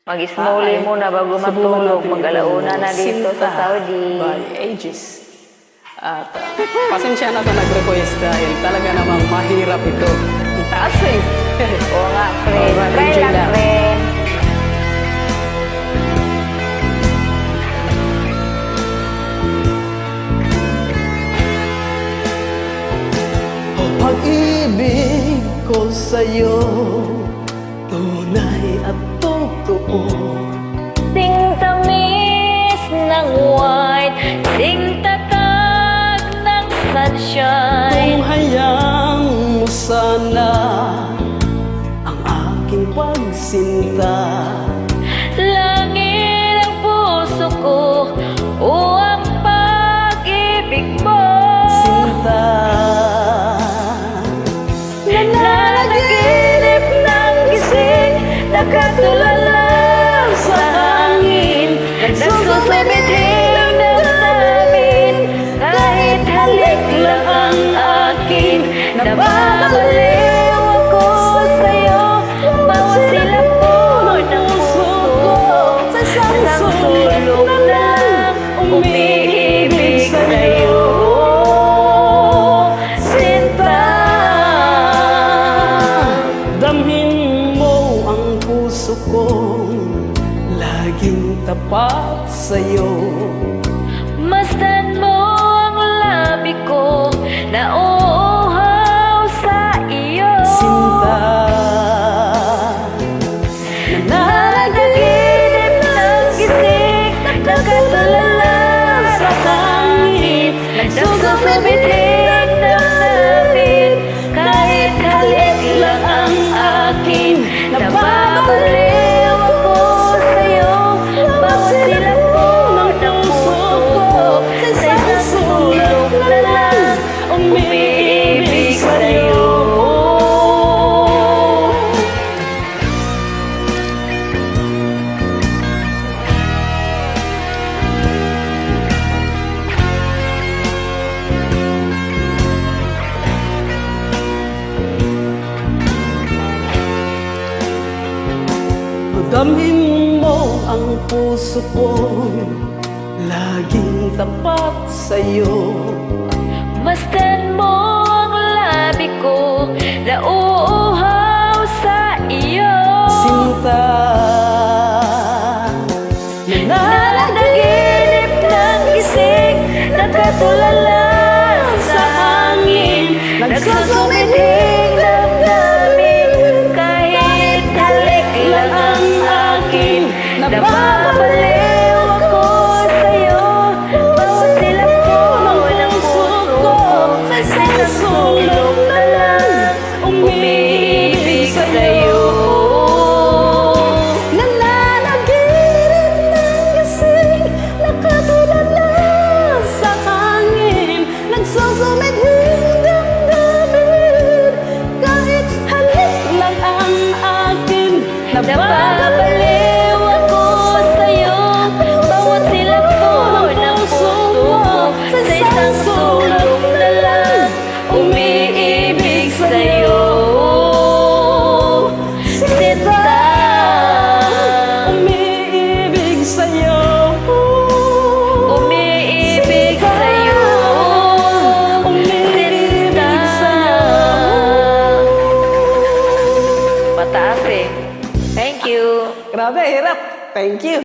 Mag-smalley muna bago matulog. Mag-alauna na dito sa Saudi. By Aegis. At pasensya na sa nag-request dahil talaga namang mahirap ito. Ang taas eh. Oo nga, friend. Alright, Try enjoy lang, lang. friend. Pag-ibig ko sa'yo, tunay at totoo. Sing tamis ng white, sing tatag ng sunshine. Kung hayang mo sana ang aking pagsinta. Langit ang puso ko, o ang pag-ibig mo. Sinta, Nananaginip ng gising, nakatulala sa hangin. Nagsusumithing ang damdamin, kahit halik lang ang akin. Nababaliw ako sa'yo, bawat silap mo ng puso ko. Sa isang sulong na lang, umiibig sa'yo. Sinta, damhin mo ang puso kong laging tapat sa'yo. masdan mo ang labi ko na uuhaw sa iyo. Sinta, Nananaginip ng gising, nakatulala sa hangin. Nagsusumithing ang damdamin, kahit halik lang ang akin. Nababaliw ako sa'yo, bawat silap mo ng puso ko. Sa isang sulong na lang, umiibig sa'yo. damhin mo ang puso kong laging tapat sa'yo. Masdan mo ang labi ko na uuhaw sa iyo. Sinta, Nananaginip ng gising, nakatulala sa hangin. Nagsusumithing damdamin, kahit halik lang ang akin. Nababaliw ako sa'yo, bawat silap mo ng puso ko. Sa isang sulong na lang, umiibig sa'yo. nananaginip ng gising, nakatulala sa hangin. Nagsusumithing damdamin, kahit halik lang ang akin. Nababaliw ako sa'yo, bawat silap mo ng puso ko. Sa isang sulong na lang, umiibig sa'yo. Sinta, umiibig sa'yo. umiibig sa'yo. Sinta, pataas eh. Thank you. Grabe, hirap. Thank you.